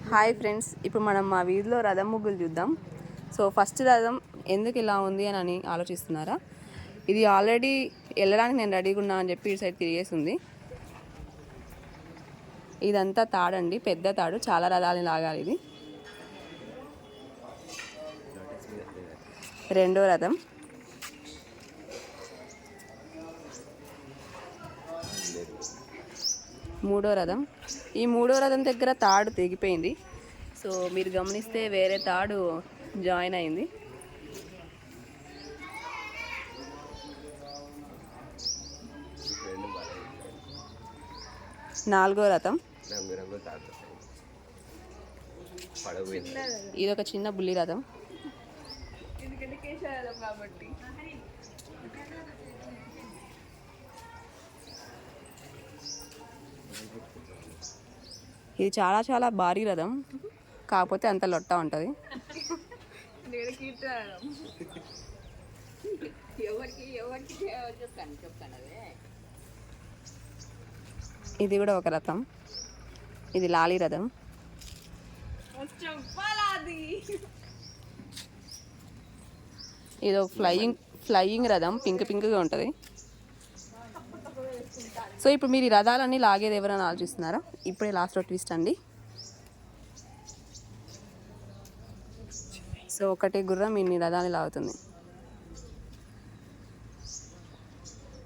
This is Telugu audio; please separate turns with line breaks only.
హాయ్ ఫ్రెండ్స్, ఇప్పుడు మనం మా వీధిలో రథం ముగ్గులు చూద్దాం. సో ఫస్ట్ రథం ఎందుకు ఇలా ఉంది అని ఆలోచిస్తున్నారా? ఇది ఆల్రెడీ వెళ్ళడానికి నేను రెడీగా ఉన్నా అని చెప్పి ఇటు సైడ్ తిరిగేసింది. ఇదంతా తాడండి, పెద్ద తాడు, చాలా రథాలని లాగాలి. ఇది రెండో రథం. మూడో రథం. ఈ మూడో రథం దగ్గర తాడు తెగిపోయింది. సో మీరు గమనిస్తే వేరే తాడు జాయిన్ అయింది. నాలుగో రథం. ఇది ఒక చిన్న బుల్లి రథం. ఇది చాలా చాలా భారీ రథం, కాకపోతే అంత లొట్ట ఉంటుంది. ఇది కూడా ఒక రథం. ఇది లాలీ రథం. ఇది ఫ్లయింగ్ రథం, పింక్గా ఉంటుంది. సో ఇప్పుడు మీరు ఈ రథాలన్నీ లాగేది ఎవరైనా ఆలోచిస్తున్నారా? ఇప్పుడే లాస్ట్ ట్విస్ట్ అండి. సో ఒకటి గుర్రం ఇన్ని రథాన్ని లాగుతుంది.